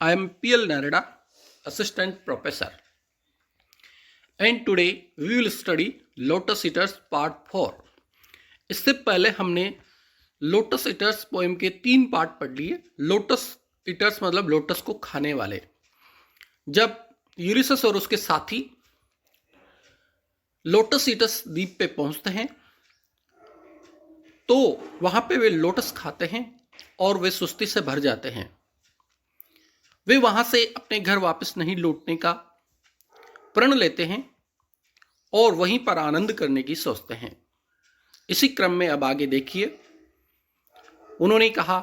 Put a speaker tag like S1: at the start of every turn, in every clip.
S1: I am PL Narada, Assistant Professor, and today we will study Lotus Eaters Part 4. इससे पहले हमने lotus eaters poem के 3 part पढ़ लिए। लोटस ईटर्स मतलब लोटस को खाने वाले। जब यूलिसस और उसके साथी लोटस ईटर्स द्वीप पे पहुंचते हैं तो वहां पे वे लोटस खाते हैं और वे सुस्ती से भर जाते हैं। वे वहां से अपने घर वापस नहीं लौटने का प्रण लेते हैं और वहीं पर आनंद करने की सोचते हैं। इसी क्रम में अब आगे देखिए, उन्होंने कहा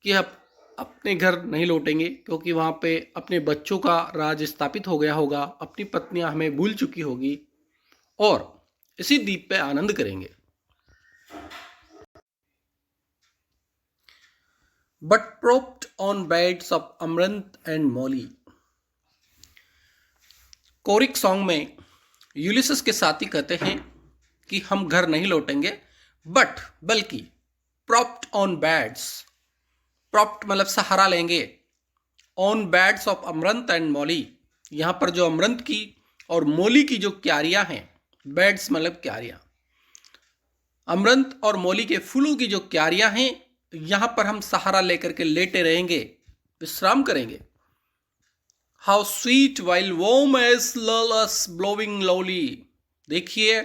S1: कि अब अपने घर नहीं लौटेंगे क्योंकि वहां पे अपने बच्चों का राज स्थापित हो गया होगा, अपनी पत्नियां हमें भूल चुकी होगी और इसी द्वीप पे आनंद करेंगे। But propped on beds of Amranth and Molly, choric song में यूलिसस के साथी कहते हैं कि हम घर नहीं लौटेंगे, बल्कि प्रॉप्ड ऑन बेड्स, प्रॉप्ड मतलब सहारा लेंगे, on beds of amaranth and Molly, यहाँ पर जो अमरंथ की और मोली की जो क्यारियां हैं, बेड्स मतलब क्यारियां, अमरंथ और मोली के फूलों की जो क्यारियां हैं, यहां पर हम सहारा लेकर के लेटे रहेंगे, विश्राम करेंगे। How sweet while warm airs lull us blowing lovely, देखिए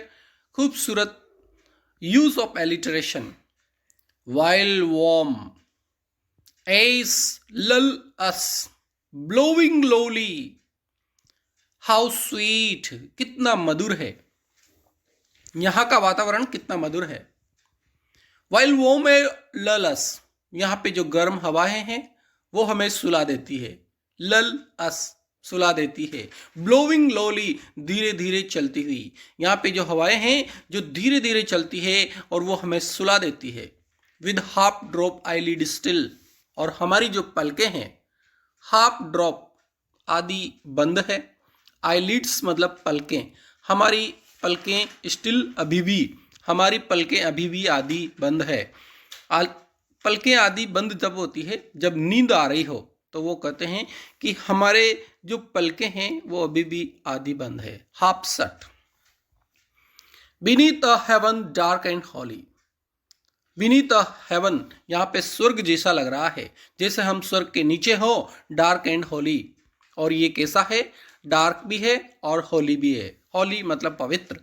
S1: खूबसूरत use of alliteration. While warm airs lull us blowing lovely, how sweet, कितना मधुर है, यहां का वातावरण कितना मधुर है। वाइल वॉर्म ए ललस, यहां पे जो गर्म हवाएं हैं वो हमें सुला देती है, लल अस सुला देती है। ब्लोइंग लोली, धीरे धीरे चलती हुई, यहाँ पे जो हवाएं हैं जो धीरे धीरे चलती है और वो हमें सुला देती है। With half drop eyelid still, और हमारी जो पलकें हैं, हाफ ड्रॉप आदि बंद है, आईलिड्स मतलब पलकें, हमारी पलकें स्टिल अभी भी, हमारी पलकें अभी भी आदि बंद है। पलकें आदि बंद जब होती है जब नींद आ रही हो, तो वो कहते हैं कि हमारे जो पलकें हैं वो अभी भी आदि बंद है, half shut. Beneath a heaven dark and holy, beneath a heaven, यहाँ पे स्वर्ग जैसा लग रहा है, जैसे हम स्वर्ग के नीचे हो, डार्क एंड होली। और ये कैसा है, डार्क भी है और होली भी है। होली मतलब पवित्र।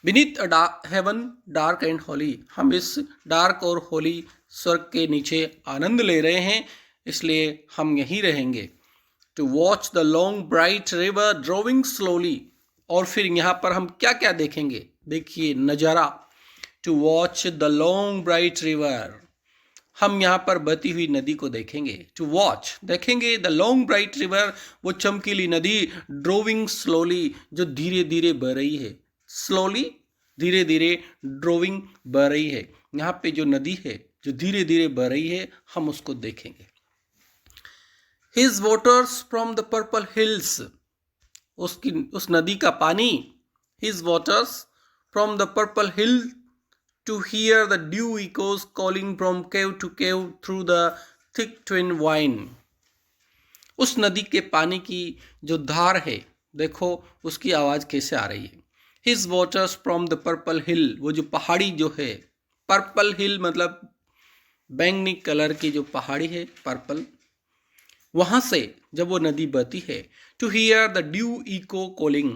S1: Beneath heaven dark and holy, हम इस डार्क और होली स्वर्ग के नीचे आनंद ले रहे हैं, इसलिए हम यहीं रहेंगे। To watch the long bright river drawing slowly, और फिर यहाँ पर हम क्या क्या देखेंगे, देखिए नज़ारा। To watch the long bright river, हम यहाँ पर बहती हुई नदी को देखेंगे। टू वॉच देखेंगे, द लॉन्ग ब्राइट रिवर, वो चमकीली नदी, ड्रोविंग स्लोली, जो धीरे धीरे बह रही है, स्लोली धीरे धीरे, ड्रोविंग बह रही है। यहाँ पे जो नदी है जो धीरे धीरे बह रही है, हम उसको देखेंगे। His waters from the purple hills, उस नदी का पानी, His waters from the purple hill, to hear the dew echoes calling from cave to cave through the thick twin vine, उस नदी के पानी की जो धार है, देखो उसकी आवाज कैसे आ रही है। His waters from the purple hill, वो जो पहाड़ी जो है, पर्पल हिल मतलब बैंगनी कलर की जो पहाड़ी है, पर्पल, वहां से जब वो नदी बहती है। To hear the dew echo calling,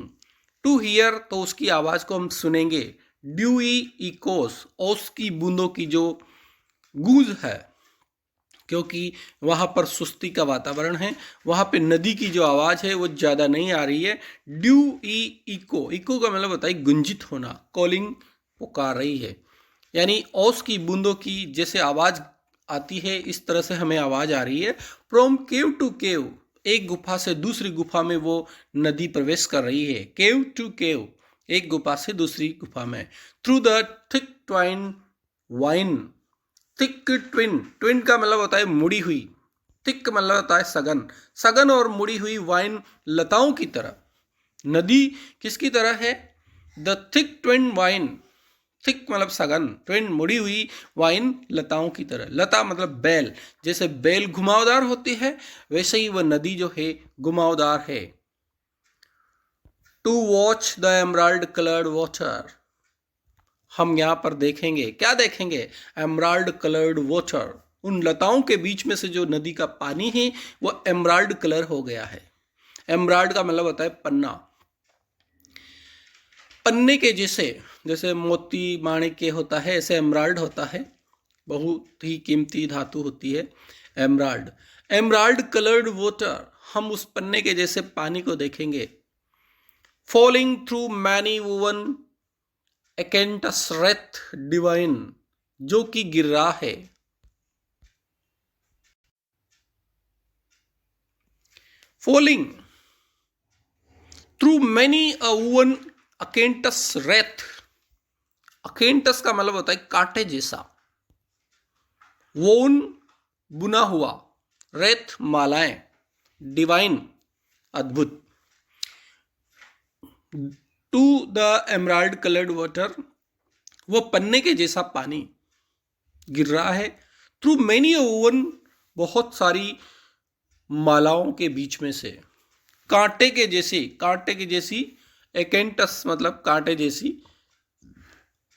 S1: to hear तो उसकी आवाज को हम सुनेंगे, ड्यूई इकोस, ओस की बूंदों की जो गूंज है, क्योंकि वहां पर सुस्ती का वातावरण है, वहां पे नदी की जो आवाज है वो ज्यादा नहीं आ रही है। ड्यू इको, इको का मतलब होता है गुंजित होना, कॉलिंग पुकार रही है, यानी ओस की बूंदों की जैसे आवाज आती है, इस तरह से हमें आवाज आ रही है। फ्रॉम केव टू केव, एक गुफा से दूसरी गुफा में वो नदी प्रवेश कर रही है। केव टू केव, एक गुफा से दूसरी गुफा में। Through the thick twine wine, thick twin, twin का मतलब होता है मुड़ी हुई, थिक मतलब होता है सघन, सघन और मुड़ी हुई वाइन, लताओं की तरह। नदी किसकी तरह है, the thick twin wine, thick मतलब सघन, ट्विन मुड़ी हुई वाइन लताओं की तरह। लता मतलब बैल, जैसे बैल घुमावदार होती है वैसे ही वह नदी जो है घुमावदार है। To watch the emerald coloured water, हम यहाँ पर देखेंगे, क्या देखेंगे? एमराल्ड कलर्ड वाटर, उन लताओं के बीच में से जो नदी का पानी है वो एमराल्ड कलर हो गया है। एमराल्ड का मतलब होता है पन्ना, पन्ने के जैसे, जैसे मोती माणिक्य होता है ऐसे एमराल्ड होता है, बहुत ही कीमती धातु होती है एमराल्ड। एमराल्ड कलर्ड वाटर, हम उस पन्ने के जैसे पानी को देखेंगे। Falling through many woven acanthus wreath divine, जो कि गिर रहा है। Falling through many a woven acanthus wreath, acanthus का मतलब होता है कांटे जैसा, वोन बुना हुआ, रेत मालाएं, डिवाइन अद्भुत। To the emerald coloured water, वो पन्ने के जैसा पानी गिर रहा है। थ्रू मैनी अ वुवन, बहुत सारी मालाओं के बीच में से, कांटे के जैसी, कांटे की जैसी, एकेंटस मतलब कांटे जैसी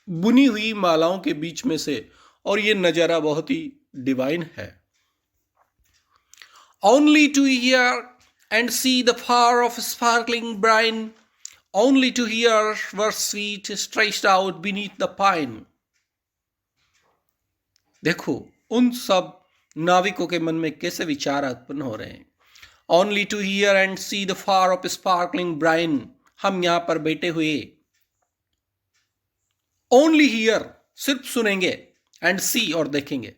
S1: बुनी हुई मालाओं के बीच में से, और ये नजारा बहुत ही डिवाइन है। Only to hear and see the far off sparkling brine, only to hear were sweet stretched out beneath the pine. देखो उन सब नाविकों के मन में कैसे विचार उत्पन्न हो रहे हैं। Only to hear and see the far off sparkling brine, हम यहां पर बैठे हुए ओनली हियर, सिर्फ सुनेंगे, एंड सी और देखेंगे।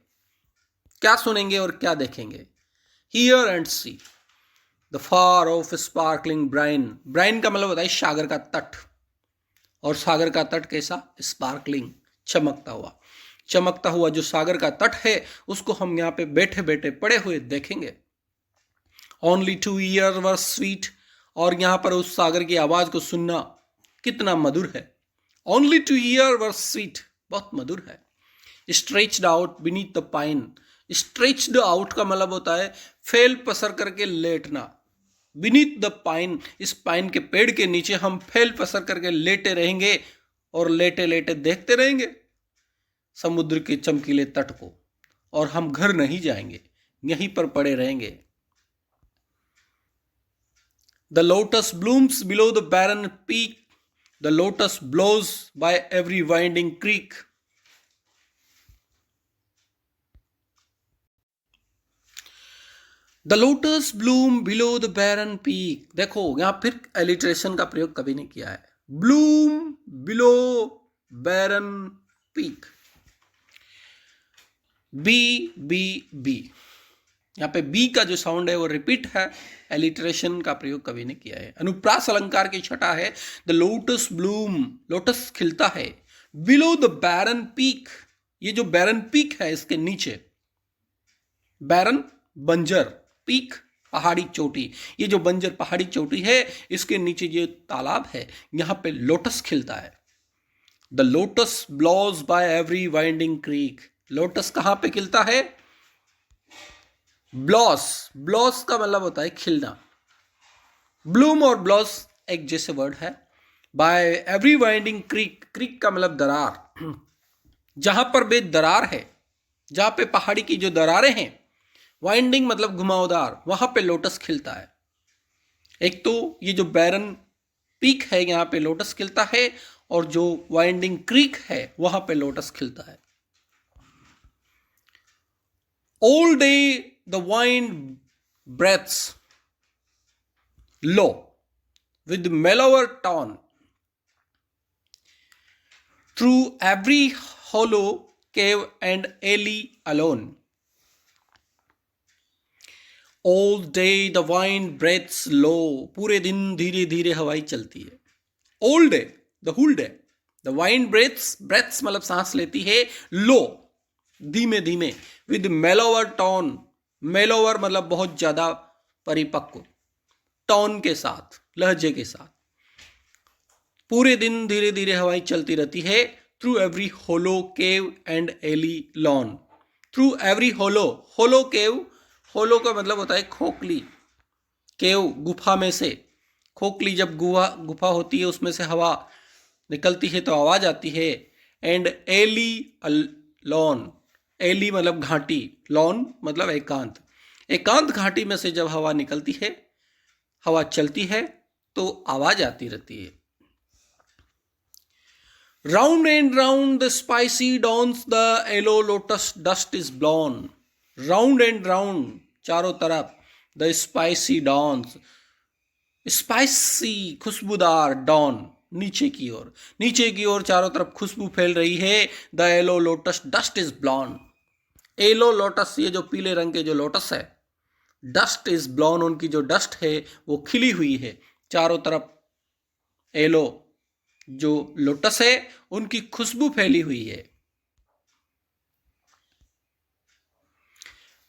S1: क्या सुनेंगे और क्या देखेंगे? Hear and see the far off sparkling brine, brine का मतलब होता है सागर का तट, और सागर का तट कैसा? स्पार्कलिंग, चमकता हुआ। चमकता हुआ जो सागर का तट है उसको हम यहाँ पे बैठे बैठे पड़े हुए देखेंगे। ओनली टू ईयर वर स्वीट, और यहाँ पर उस सागर की आवाज को सुनना कितना मधुर है। ओनली टू ईयर वर स्वीट, बहुत मधुर है। Stretched out beneath the pine, stretched out का मतलब होता है फैल पसर करके लेटना। बीनीथ द पाइन, इस पाइन के पेड़ के नीचे हम फैल पसर करके लेटे रहेंगे और लेटे लेटे देखते रहेंगे समुद्र के चमकीले तट को, और हम घर नहीं जाएंगे, यहीं पर पड़े रहेंगे। The lotus blooms below the barren peak, the lotus blows by every winding creek. The lotus bloom below the barren peak, देखो यहां फिर एलिट्रेशन का प्रयोग कभी नहीं किया है। ब्लूम बिलो बैरन पीक, बी बी बी, यहाँ पे बी का जो साउंड है वो रिपीट है, एलिट्रेशन का प्रयोग कभी नहीं किया है। अनुप्रास अलंकार की छटा है। द लोटस ब्लूम, लोटस खिलता है। बिलो द बैरन पीक, ये जो बैरन पीक है इसके नीचे, बैरन बंजर, पीक पहाड़ी चोटी, ये जो बंजर पहाड़ी चोटी है इसके नीचे जो तालाब है यहां पे लोटस खिलता है। The lotus blows by every winding creek, lotus कहां पे खिलता है? ब्लॉस, ब्लॉस का मतलब होता है खिलना। ब्लूम और ब्लॉस एक जैसे वर्ड है। By every winding creek, creek का मतलब दरार, जहां पर बे दरार है, जहां पे पहाड़ी की जो दरारें हैं, वाइंडिंग मतलब घुमावदार, वहां पे लोटस खिलता है। एक तो ये जो बैरन पीक है यहां पे लोटस खिलता है, और जो वाइंडिंग क्रीक है वहां पे लोटस खिलता है। All day the wind breathes low with mellower tone through every hollow cave and alley alone. All day the wind breathes low, पूरे दिन धीरे धीरे हवाई चलती है। All day, the whole day. The wind breathes, breaths मतलब सांस लेती है, low धीमे धीमे, विद मेलोवर टोन, मेलोवर मतलब बहुत ज्यादा परिपक्व, टोन के साथ, लहजे के साथ। पूरे दिन धीरे धीरे हवाई चलती रहती है through every hollow cave and alley lone. Through every hollow, hollow cave, hollow का मतलब होता है खोखली, केव गुफा में से, खोखली जब गुफा होती है उसमें से हवा निकलती है तो आवाज आती है। एंड एली लॉन, एली मतलब घाटी, लॉन मतलब एकांत, एकांत घाटी में से जब हवा निकलती है, हवा चलती है तो आवाज आती रहती है। Round and round the spicy downs the yellow lotus dust is blown. Round and round, चारों तरफ, द स्पाइसी डॉन्स, स्पाइसी खुशबूदार डॉन, नीचे की ओर, नीचे की ओर चारों तरफ खुशबू फैल रही है। The yellow lotus dust is ब्लॉन, yellow lotus, ये जो पीले रंग के जो लोटस है, डस्ट इज ब्लॉन, उनकी जो डस्ट है वो खिली हुई है चारों तरफ। येलो जो लोटस है उनकी खुशबू फैली हुई है।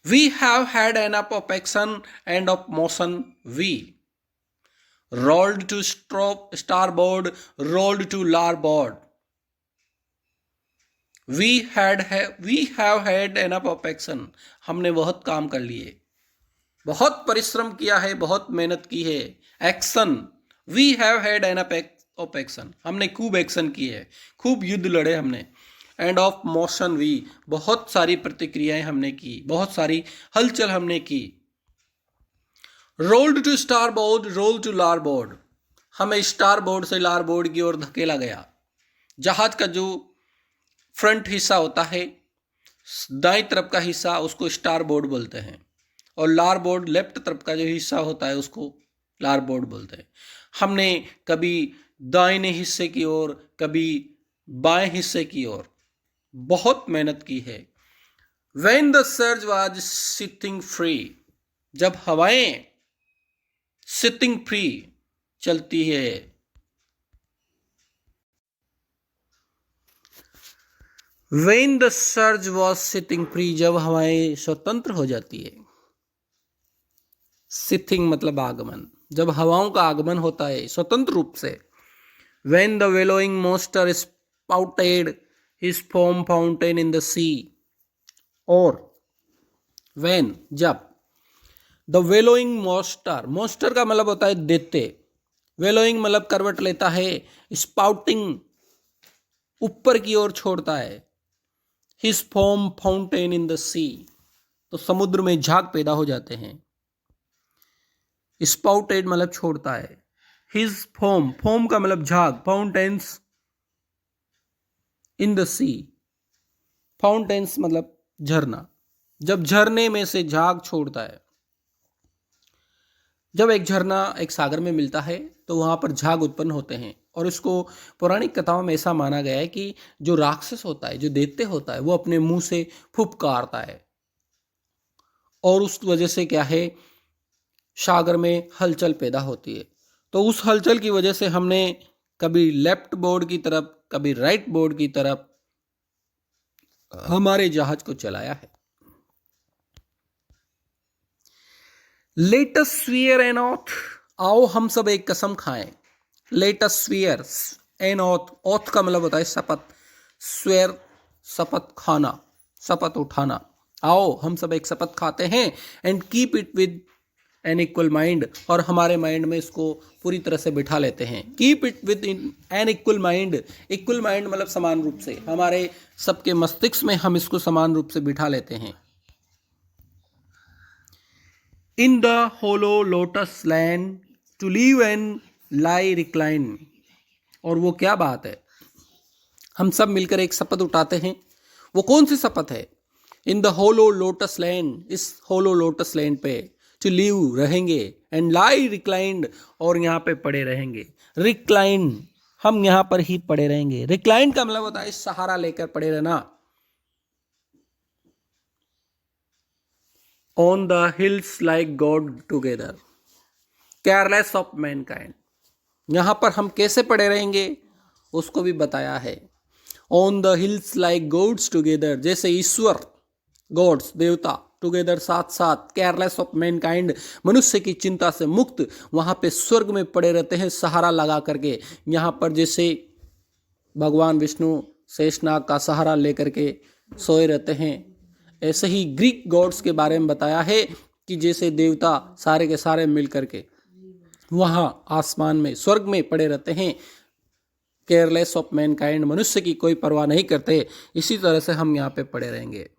S1: We have had enough of action and of motion. We rolled to starboard, rolled to larboard. We have had enough of action. हमने बहुत काम कर लिए, बहुत परिश्रम किया है, बहुत मेहनत की है। Action, we have had enough of action, हमने खूब एक्शन की है, खूब युद्ध लड़े हमने। एंड ऑफ मोशन वी, बहुत सारी प्रतिक्रियाएं हमने की, बहुत सारी हलचल हमने की। Rolled to starboard, roll to larboard, हमें स्टार बोर्ड से लार बोर्ड की ओर धकेला गया। जहाज का जो फ्रंट हिस्सा होता है, दाईं तरफ का हिस्सा, उसको स्टार बोर्ड बोलते हैं, और लार बोर्ड लेफ्ट तरफ का जो हिस्सा होता है उसको लार बोर्ड बोलते हैं। हमने कभी दाहिने हिस्से की ओर, कभी बाएं हिस्से की ओर बहुत मेहनत की है। When the surge was sitting free, जब हवाएं sitting free चलती है। When the surge was sitting free, जब हवाएं स्वतंत्र हो जाती है। Sitting मतलब आगमन, जब हवाओं का आगमन होता है स्वतंत्र रूप से। When the bellowing monster spouted his foam fountain in the sea, और when, जब, the bellowing monster, monster का मतलब होता है दैत्य, bellowing मतलब करवट लेता है, spouting ऊपर की ओर छोड़ता है, his foam fountain in the sea, तो समुद्र में झाग पैदा हो जाते हैं। spouted मतलब छोड़ता है, his foam, foam का मतलब झाग, fountains in the sea, fountains मतलब झरना, जब झरने में से झाग छोड़ता है। जब एक झरना एक सागर में मिलता है तो वहां पर झाग उत्पन्न होते हैं, और इसको पौराणिक कथाओं में ऐसा माना गया है कि जो राक्षस होता है, जो दैत्य होता है, वो अपने मुंह से फुफकारता है, और उस वजह से क्या है, सागर में हलचल पैदा होती है। तो उस हलचल की वजह से हमने कभी लेफ्ट बोर्ड की तरफ, कभी राइट बोर्ड की तरफ हमारे जहाज को चलाया है। Let us swear an oath, आओ हम सब एक कसम खाएं। Let us swear an oath, oath का मतलब होता है शपथ, स्वेयर शपथ खाना, शपथ उठाना। आओ हम सब एक शपथ खाते हैं। And keep it with an equal mind, और हमारे माइंड में इसको पूरी तरह से बिठा लेते हैं। Keep it with an equal mind, equal mind मतलब समान रूप से, हमारे सबके मस्तिष्क में हम इसको समान रूप से बिठा लेते हैं। In the hollow lotus land to live and lie recline, और वो क्या बात है, हम सब मिलकर एक शपथ उठाते हैं। वो कौन सी शपथ है? In the hollow lotus land, इस होलो लोटस लैंड पे, टू लिव रहेंगे, एंड लाई रिक्लाइंड, और यहाँ पे पड़े रहेंगे। रिक्लाइन, हम यहाँ पर ही पड़े रहेंगे। रिक्लाइन का मतलब होता है सहारा लेकर पड़े रहना। On the hills like God together, careless of Mankind, यहाँ पर हम कैसे पड़े रहेंगे उसको भी बताया है। On the hills like gods together, जैसे ईश्वर, गॉड्स देवता, टुगेदर साथ साथ, केयरलेस ऑफ मैनकाइंड मनुष्य की चिंता से मुक्त, वहाँ पे स्वर्ग में पड़े रहते हैं सहारा लगा करके। यहाँ पर जैसे भगवान विष्णु शेषनाग का सहारा लेकर के सोए रहते हैं। ऐसे ही ग्रीक गॉड्स के बारे में बताया है कि जैसे देवता सारे के सारे मिल करके वहाँ आसमान में स्वर्ग में पड़े रहते हैं, केयरलेस ऑफ मैनकाइंड, मनुष्य की कोई परवाह नहीं करते, इसी तरह से हम यहाँ पे पड़े रहेंगे।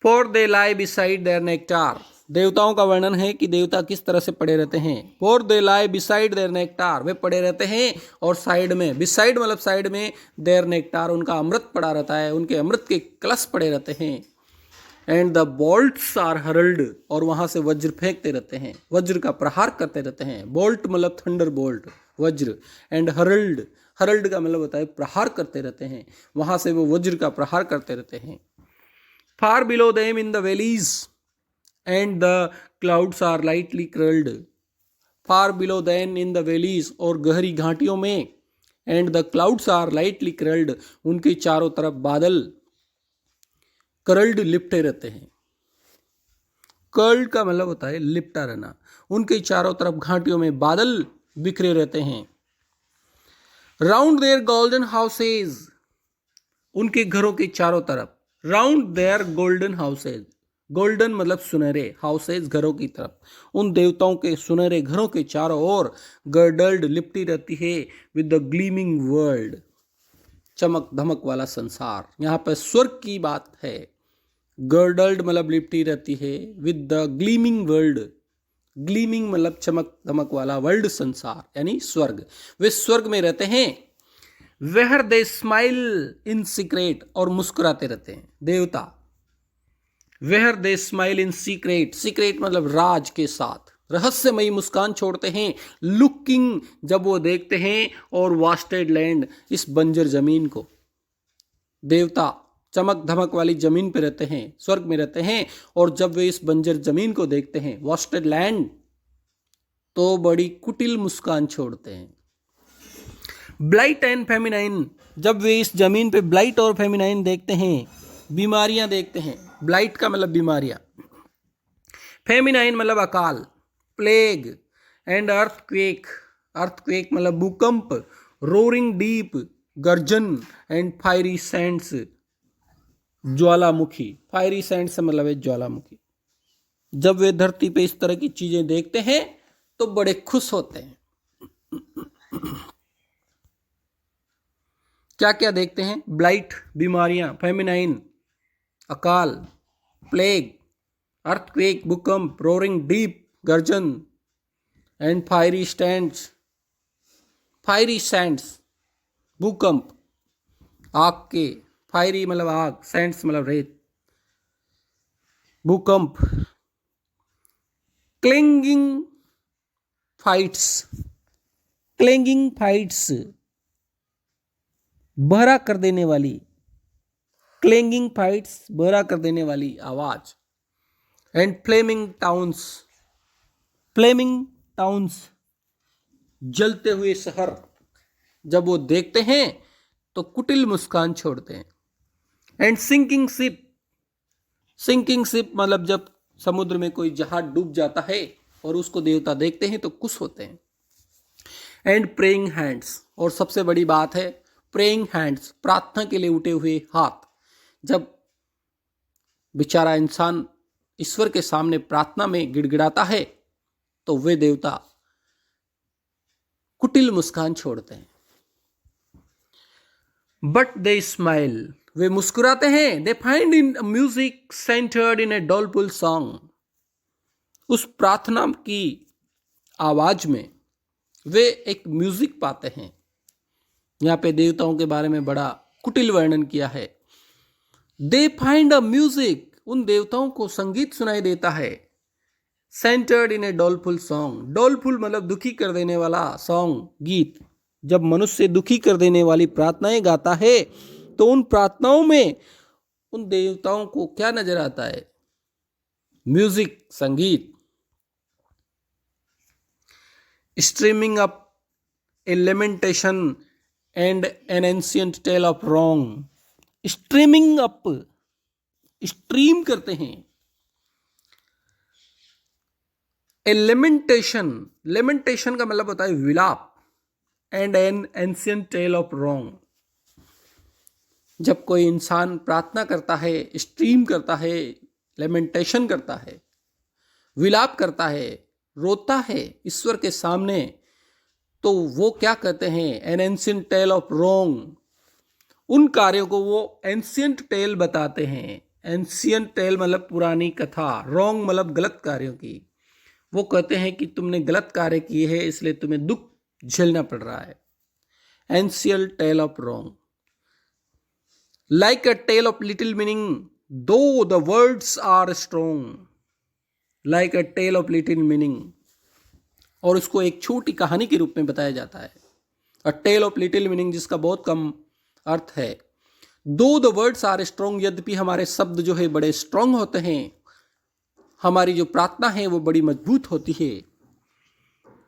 S1: For they lie beside their nectar, देवताओं का वर्णन है कि देवता किस तरह से पड़े रहते हैं। For they lie beside their nectar, वे पड़े रहते हैं और साइड में, बिसाइड मतलब साइड में, देयर नेक्टार उनका अमृत पड़ा रहता है, उनके अमृत के कलश पड़े रहते हैं। And the bolts are Herald, और वहां से वज्र फेंकते रहते हैं, वज्र का प्रहार करते रहते हैं। बोल्ट मतलब थंडर बोल्ट, वज्र। एंड हरल्ड, हरल्ड का मतलब होता है प्रहार करते रहते हैं, वहां से वो वज्र का प्रहार करते रहते हैं। Far below them in the valleys and the clouds are lightly curled, far below them in the valleys, और गहरी घाटियों में, and the clouds are lightly curled, उनके चारों तरफ बादल कर्ल्ड लिपटे रहते हैं। कर्ल्ड का मतलब होता है लिपटा रहना, उनके चारों तरफ घाटियों में बादल बिखरे रहते हैं। राउंड देयर गोल्डन हाउसेज, उनके घरों के चारों तरफ, round their golden houses, golden मतलब सुनहरे, हाउसेज घरों की तरफ, उन देवताओं के सुनहरे घरों के चारों ओर गर्डल्ड लिपटी रहती है विद द ग्लीमिंग वर्ल्ड, चमक धमक वाला संसार। यहाँ पर स्वर्ग की बात है। गर्डल्ड मतलब लिपटी रहती है, with the gleaming world, gleaming मतलब चमक धमक वाला, वर्ल्ड संसार यानी स्वर्ग। वे स्वर्ग में रहते हैं। वेहर दे स्माइल इन सीक्रेट, और मुस्कुराते रहते हैं देवता। वेहर दे स्माइल इन सीक्रेट, सीक्रेट मतलब राज के साथ, रहस्यमयी मुस्कान छोड़ते हैं। लुकिंग, जब वो देखते हैं, और वास्टेड लैंड, इस बंजर जमीन को। देवता चमक धमक वाली जमीन पे रहते हैं, स्वर्ग में रहते हैं, और जब वे इस बंजर जमीन को देखते हैं, वास्टेड लैंड, तो बड़ी कुटिल मुस्कान छोड़ते हैं। ब्लाइट एंड फेमिनाइन, जब वे इस जमीन पे ब्लाइट और फेमिनाइन देखते हैं, बीमारियां देखते हैं। ब्लाइट का मतलब बीमारियां, फेमिनाइन मतलब अकाल, प्लेग। एंड अर्थक्वेक, अर्थक्वेक मतलब भूकंप। रोरिंग डीप, गर्जन। And fiery Sands, Jwalamukhi, fiery sand से मतलब है ज्वालामुखी। जब वे धरती पे इस तरह की चीजें देखते हैं तो बड़े खुश होते हैं। क्या क्या देखते हैं? ब्लाइट बीमारियां, फेमिनाइन अकाल, प्लेग, अर्थक्वेक भूकंप, रोरिंग डीप गर्जन, and fiery stands, fiery Sands भूकंप, आग के, फायरी मतलब आग, सैंड्स मतलब रेत, भूकंप। क्लिंगिंग फाइट्स, क्लिंगिंग फाइट्स बहरा कर देने वाली, क्लिंगिंग फाइट्स बहरा कर देने वाली आवाज। And flaming towns, flaming towns जलते हुए शहर, जब वो देखते हैं तो कुटिल मुस्कान छोड़ते हैं। And sinking ship, sinking ship मतलब जब समुद्र में कोई जहाज डूब जाता है और उसको देवता देखते हैं तो खुश होते हैं। एंड प्रेइंग हैंड्स, और सबसे बड़ी बात है प्रेइंग हैंड्स, प्रार्थना के लिए उठे हुए हाथ। जब बेचारा इंसान ईश्वर के सामने प्रार्थना में गिड़गिड़ाता है तो वे देवता कुटिल मुस्कान छोड़ते हैं। बट दे स्माइल, वे मुस्कुराते हैं। They find in music centred in a doleful song, उस प्रार्थना की आवाज में वे एक म्यूजिक पाते हैं। यहाँ पे देवताओं के बारे में बड़ा कुटिल वर्णन किया है। दे फाइंड अ म्यूजिक, उन देवताओं को संगीत सुनाई देता है। Centred in a doleful song, डॉलफुल मतलब दुखी कर देने वाला सॉन्ग, गीत। जब मनुष्य दुखी कर देने वाली प्रार्थनाएं गाता है तो उन प्रार्थनाओं में उन देवताओं को क्या नजर आता है? म्यूजिक, संगीत। Streaming up a lamentation and an ancient tale of wrong, streaming up, stream करते हैं। ए लेमेंटेशन, लेमेंटेशन का मतलब होता है विलाप। And an ancient tale of wrong, जब कोई इंसान प्रार्थना करता है, स्ट्रीम करता है, लेमेंटेशन करता है, विलाप करता है, रोता है ईश्वर के सामने, तो वो क्या कहते हैं? An ancient tale of wrong. उन कार्यों को वो एंशिएंट टेल बताते हैं। एंशिएंट टेल मतलब पुरानी कथा, रॉन्ग मतलब गलत कार्यों की। वो कहते हैं कि तुमने गलत कार्य किए हैं, इसलिए तुम्हें दुख झेलना पड़ रहा है। Ancient tale of wrong. Like a tale of little meaning though the words are strong. Like a tale of little meaning, और उसको एक छोटी कहानी के रूप में बताया जाता है। अ टेल ऑफ लिटिल मीनिंग जिसका बहुत कम अर्थ है। दो द वर्ड्स आर स्ट्रॉन्ग, यद्यपि हमारे शब्द जो है बड़े स्ट्रॉन्ग होते हैं, हमारी जो प्रार्थना है वो बड़ी मजबूत होती है।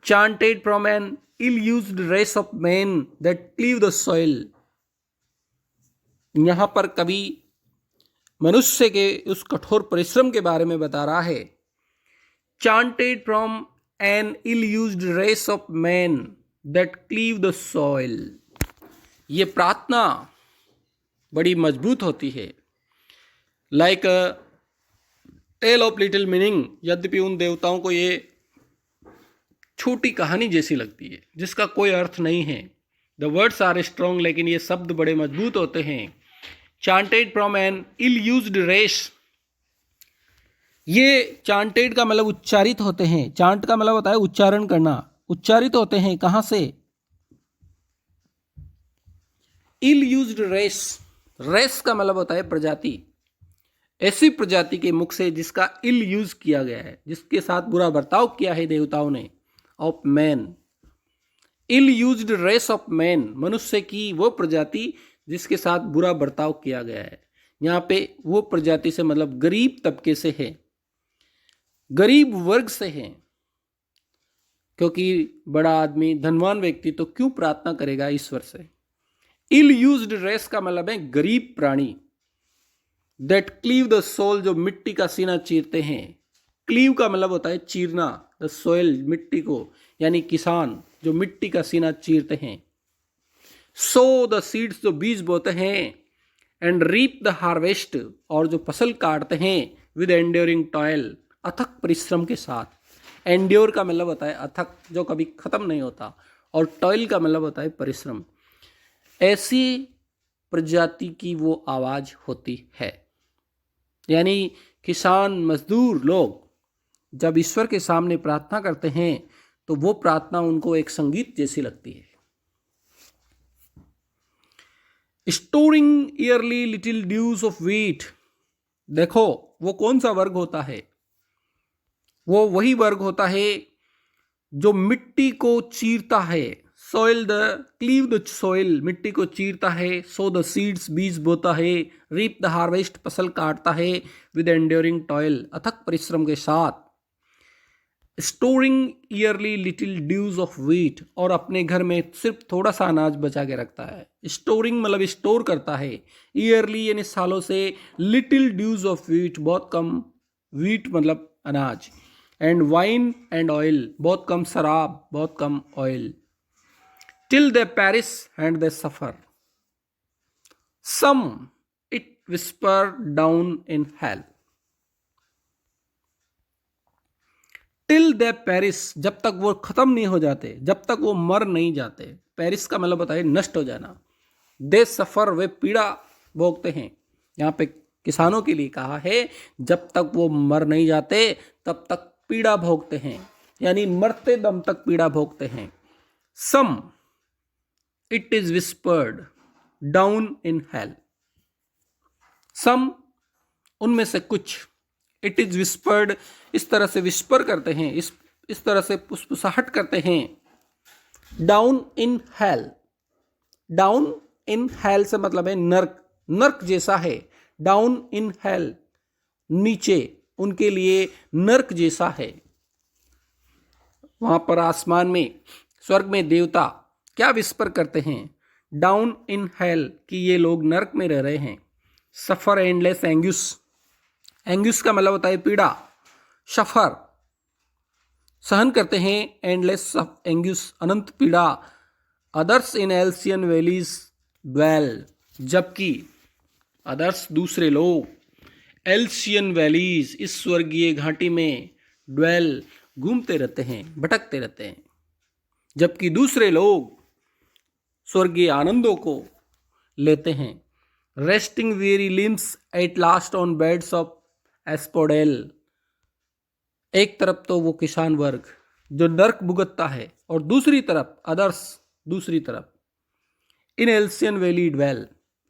S1: Chanted from an ill used race of man that cleave the soil. यहां पर कवि मनुष्य के उस कठोर परिश्रम के बारे में बता रहा है। Chanted from an ill used race of man that cleave the soil. ये प्रार्थना बड़ी मजबूत होती है। Like tale of little meaning, यद्यपि उन देवताओं को ये छोटी कहानी जैसी लगती है जिसका कोई अर्थ नहीं है। द वर्ड्स आर स्ट्रॉन्ग, लेकिन ये शब्द बड़े मजबूत होते हैं। Chanted from an ill used race, ये चांटेड का मतलब उच्चारित होते हैं। चांट का मतलब होता है उच्चारण करना। उच्चारित होते हैं कहां से? इल यूज्ड रेस, रेस का मतलब होता है प्रजाति। ऐसी प्रजाति के मुख से जिसका इल यूज किया गया है, जिसके साथ बुरा बर्ताव किया है देवताओं ने। Of man, ill used race of man, मनुष्य की वो प्रजाति जिसके साथ बुरा बर्ताव किया गया है। यहाँ पे वो प्रजाति से मतलब गरीब तबके से है, गरीब वर्ग से है। क्योंकि बड़ा आदमी, धनवान व्यक्ति तो क्यों प्रार्थना करेगा ईश्वर से? इल यूज्ड रेस का मतलब है गरीब प्राणी। दैट क्लीव द सोल, जो मिट्टी का सीना चीरते हैं। क्लीव का मतलब होता है चीरना, द सोइल, मिट्टी को, यानी किसान जो मिट्टी का सीना चीरते हैं। सो द सीड्स, जो बीज बोते हैं। एंड रीप द हार्वेस्ट, और जो फसल काटते हैं। विद एंड्योरिंग टॉयल, अथक परिश्रम के साथ। एंड्योर का मतलब होता है अथक, जो कभी खत्म नहीं होता, और टॉयल का मतलब होता है परिश्रम। ऐसी प्रजाति की वो आवाज होती है। यानी किसान, मजदूर लोग जब ईश्वर के सामने प्रार्थना करते हैं तो वो प्रार्थना उनको एक संगीत जैसी लगती है। Storing yearly little dues of wheat, देखो वो कौन सा वर्ग होता है? वो वही वर्ग होता है जो मिट्टी को चीरता है। Soil the cleave the soil, मिट्टी को चीरता है। सो द सीड्स, बीज बोता है। रीप द हार्वेस्ट, फसल काटता है। विद एंड्योरिंग टॉयल, अथक परिश्रम के साथ। Storing yearly little dues of wheat, और अपने घर में सिर्फ थोड़ा सा अनाज बचा के रखता है। स्टोरिंग मतलब स्टोर करता है। ईयरली यानी सालों से। लिटिल ड्यूज ऑफ व्हीट, बहुत कम। व्हीट मतलब अनाज। एंड वाइन एंड ऑयल, बहुत कम शराब, बहुत कम oil. Till they perish and they suffer, some it whisper down in hell. Till they perish, जब तक वो खत्म नहीं हो जाते, जब तक वो मर नहीं जाते। पेरिश का मतलब होता है नष्ट हो जाना। दे सफर, वे पीड़ा भोगते हैं। यहाँ पे किसानों के लिए कहा है, जब तक वो मर नहीं जाते तब तक पीड़ा भोगते हैं, यानी मरते दम तक पीड़ा भोगते हैं। Some it is whispered down in hell, some उनमें से कुछ। इट इज विस्पर्ड, इस तरह से विस्पर करते हैं, इस तरह से फुसफुसाहट करते हैं। Down in hello, down in hello से मतलब है नर्क, नर्क जैसा है। डाउन इन हेल, नीचे, उनके लिए नर्क जैसा है। वहां पर आसमान में, स्वर्ग में देवता क्या विस्पर करते हैं? डाउन इन हेल, कि ये लोग नर्क में रह रहे हैं। सफर एंडलेस एंग्यूस, एंग्यूस का मतलब होता है पीड़ा। सफर सहन करते हैं। एंडलेस एंग्यूस, अनंत पीड़ा। Others in Elysian valleys dwell, जबकि अदर्स दूसरे लोग, एल्सियन वैलीज इस स्वर्गीय घाटी में, ड्वेल घूमते रहते हैं, भटकते रहते हैं, जबकि दूसरे लोग स्वर्गीय आनंदों को लेते हैं। Resting weary limbs at last on beds of asphodel, एक तरफ तो वो किसान वर्ग जो नर्क भुगतता है और दूसरी तरफ अदर्स, दूसरी तरफ इन एल्सियन वैली ड्वेल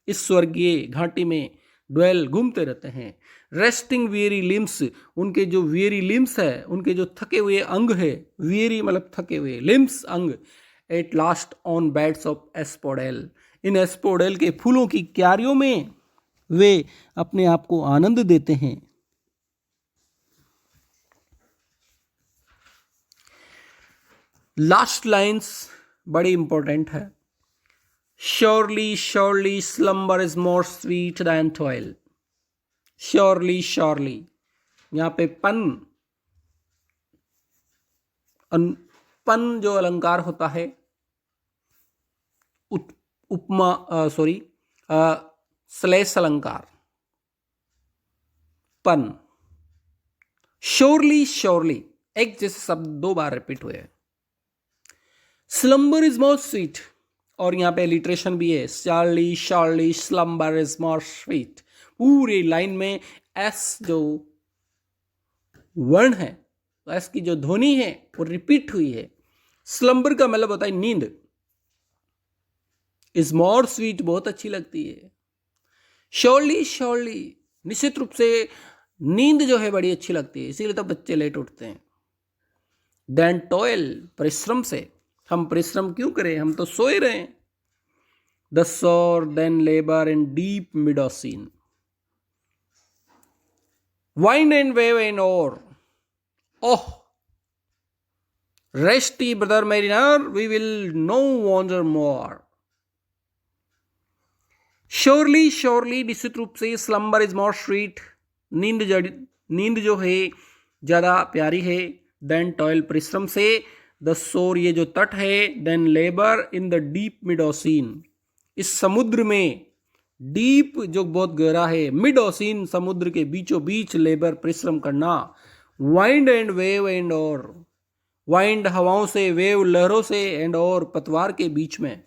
S1: इस स्वर्गीय घाटी में ड्वेल घूमते रहते हैं। रेस्टिंग वेरी लिम्स, उनके जो वेरी लिम्स है, उनके जो थके हुए अंग है, वेरी मतलब थके हुए, लिम्स अंग, at last on beds of asphodel, इन एस्पोडेल के फूलों की क्यारियों में वे अपने आप को आनंद देते हैं। लास्ट लाइन्स बड़ी इंपॉर्टेंट है। Surely surely slumber is more sweet than toil. Surely surely, यहाँ पे पन जो अलंकार होता है, उपमा श्लेष अलंकार, पन। श्योरली श्योरली एक जैसे शब्द दो बार रिपीट हुए हैं। स्लम्बर इज मोर स्वीट, और यहाँ पे लिटरेशन भी है, surely surely slumber is more sweet. पूरी लाइन में एस जो वर्ण है, एस की जो ध्वनि है वो रिपीट हुई है। स्लम्बर का मतलब होता है नींद। इज मोर स्वीट बहुत अच्छी लगती है। श्योरली श्योरली निश्चित रूप से नींद जो है बड़ी अच्छी लगती है, इसीलिए तो बच्चे लेट उठते हैं। देन टॉयल परिश्रम से, हम परिश्रम क्यों करें, हम तो सोए रहे। The shore than labour in deep mid ocean, wind and wave and oar, oh rest ye brother mariner we will no wander more. Surely surely निश्चित रूप से स्लम्बर इज मोर स्वीट, नींद जो है ज्यादा प्यारी है। देन टॉयल परिश्रम से, द सोर ये जो तट है, then labour in the deep mid ocean इस समुद्र में, डीप जो बहुत गहरा है, मिड ओशियन समुद्र के बीचों बीच लेबर परिश्रम करना। वाइंड एंड वेव एंड और, वाइंड हवाओं से, वेव लहरों से, एंड और पतवार के बीच में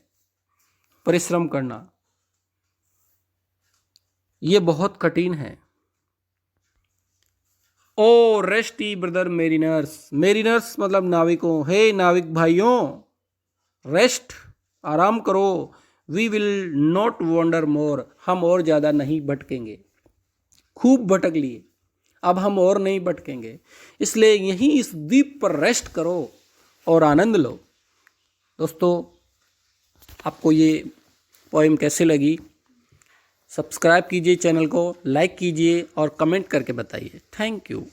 S1: परिश्रम करना, ये बहुत कठिन है। ओ रेस्टी ब्रदर मेरिनर्स, मेरिनर्स मतलब नाविकों, हे नाविक भाइयों, रेस्ट आराम करो। वी विल नॉट वॉन्डर मोर, हम और ज़्यादा नहीं भटकेंगे, खूब भटक लिए, अब हम और नहीं भटकेंगे, इसलिए यहीं इस द्वीप पर रेस्ट करो और आनंद लो। दोस्तों, आपको ये पोएम कैसे लगी? सब्सक्राइब कीजिए चैनल को, लाइक कीजिए और कमेंट करके बताइए। Thank you.